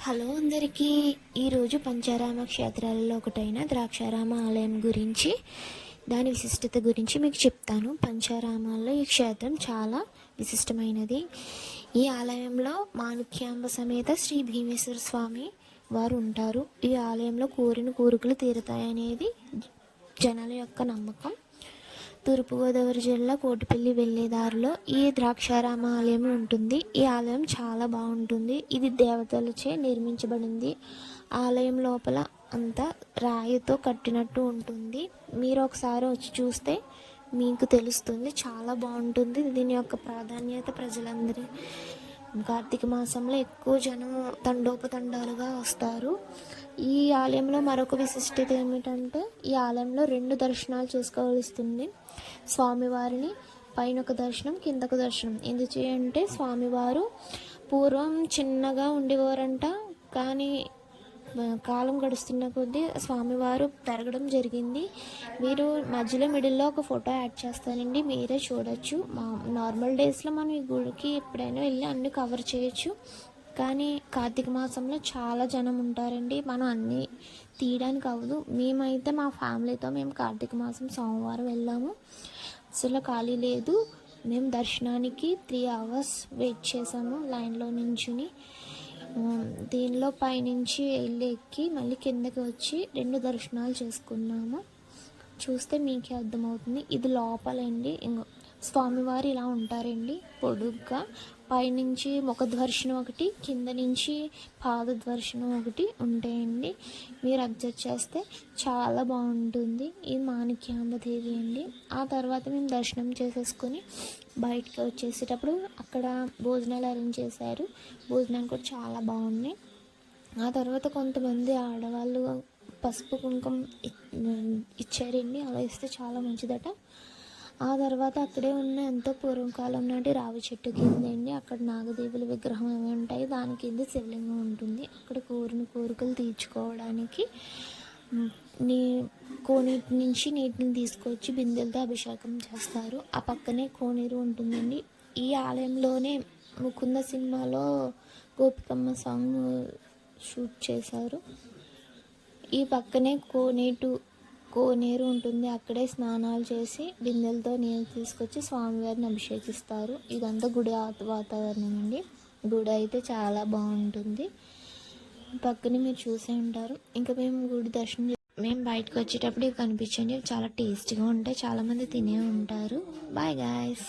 Hello అందరికీ. ఈరోజు పంచారామ క్షేత్రాలలో ఒకటైన ద్రాక్షారామ ఆలయం గురించి, దాని విశిష్టత గురించి మీకు చెప్తాను. పంచారామాల్లో ఈ క్షేత్రం చాలా విశిష్టమైనది. ఈ ఆలయంలో మాణిక్యాంబ సమేత శ్రీ భీమేశ్వర స్వామి వారు ఉంటారు. ఈ ఆలయంలో కోరిన కోరికలు తీరుతాయనేది జనాల యొక్క నమ్మకం. తూర్పుగోదావరి జిల్లా కోటిపల్లి వెళ్ళే దారిలో ఈ ద్రాక్షారామ ఆలయం ఉంటుంది. ఈ ఆలయం చాలా బాగుంటుంది. ఇది దేవతలచే నిర్మించబడింది. ఆలయం లోపల అంతా రాయితో కట్టినట్టు ఉంటుంది. మీరు ఒకసారి వచ్చి చూస్తే మీకు తెలుస్తుంది. చాలా బాగుంటుంది. దీని యొక్క ప్రాధాన్యత ప్రజలందరి కార్తీక మాసంలో ఎక్కువ జనం తండోపతండాలుగా వస్తారు. ఈ ఆలయంలో మరొక విశిష్టత ఏమిటంటే, ఈ ఆలయంలో 2 దర్శనాలు చేసుకోవాల్సింది. స్వామివారిని పైన ఒక దర్శనం, కింద ఒక దర్శనం. ఎందుకంటే స్వామివారు పూర్వం చిన్నగా ఉండేవారంట, కానీ కాలం గడుస్తున్న కొద్దీ స్వామివారు పెరగడం జరిగింది. మీరు మధ్యలో మిడిల్లో ఒక ఫోటో యాడ్ చేస్తానండి, మీరే చూడొచ్చు. నార్మల్ డేస్లో మనం ఈ గుడికి ఎప్పుడైనా వెళ్ళి అన్నీ కవర్ చేయొచ్చు. కానీ కార్తీక మాసంలో చాలా జనం ఉంటారండి, మనం అన్నీ తీయడానికి అవ్వదు. మేమైతే మా ఫ్యామిలీతో మేము కార్తీక మాసం సోమవారం వెళ్ళాము. అసలు ఖాళీ లేదు. మేము దర్శనానికి 3 hours వెయిట్ చేసాము లైన్లో నించుని. దీనిలో పైనుంచి వెళ్ళి ఎక్కి మళ్ళీ కిందకి వచ్చి 2 దర్శనాలు చేసుకున్నాము. చూస్తే మీకే అర్థమవుతుంది. ఇది లోపలండి. స్వామివారు ఇలా ఉంటారండి పొడుగ్గా. పైనుంచి ముఖ దర్శనం ఒకటి, కింద నుంచి పాద దర్శనం ఒకటి ఉంటాయండి. మీరు అబ్జర్వ్ చేస్తే చాలా బాగుంటుంది. ఇది మాణిక్యాంబదేవి అండి. ఆ తర్వాత మేము దర్శనం చేసేసుకొని బయటకు వచ్చేసేటప్పుడు అక్కడ భోజనాలు అరేంజ్ చేశారు. భోజనాలు కూడా చాలా బాగున్నాయి. ఆ తర్వాత కొంతమంది ఆడవాళ్ళు పసుపు కుంకుమ ఇచ్చారండి. అలా ఇస్తే చాలా మంచిదట. ఆ తర్వాత అక్కడే ఉన్న ఎంతో పూర్వకాలం నాటి రావి చెట్టు కింద అండి, అక్కడ నాగదేవుల విగ్రహం ఏమి ఉంటాయి, దాని కింద శివలింగం ఉంటుంది. అక్కడ కోరిన కోరికలు తీర్చుకోవడానికి కోనేటి నుంచి నీటిని తీసుకొచ్చి బిందెలతో అభిషేకం చేస్తారు. ఆ పక్కనే కోనేరు ఉంటుందండి. ఈ ఆలయంలోనే ముకుంద సినిమాలో గోపికమ్మ సాంగ్ షూట్ చేశారు. ఈ పక్కనే కోనేరు ఉంటుంది. అక్కడే స్నానాలు చేసి బిందెలతో నీళ్ళు తీసుకొచ్చి స్వామివారిని అభిషేకిస్తారు. ఇదంతా గుడి వాతావరణం అండి. గుడి అయితే చాలా బాగుంటుంది. పక్కనే మీరు చూసే ఉంటారు. ఇంకా మేము గుడి దర్శనం మేము బయటకు వచ్చేటప్పుడు ఇవి కనిపించండి. చాలా టేస్టీగా ఉంటాయి. చాలామంది తినే ఉంటారు. Bye guys.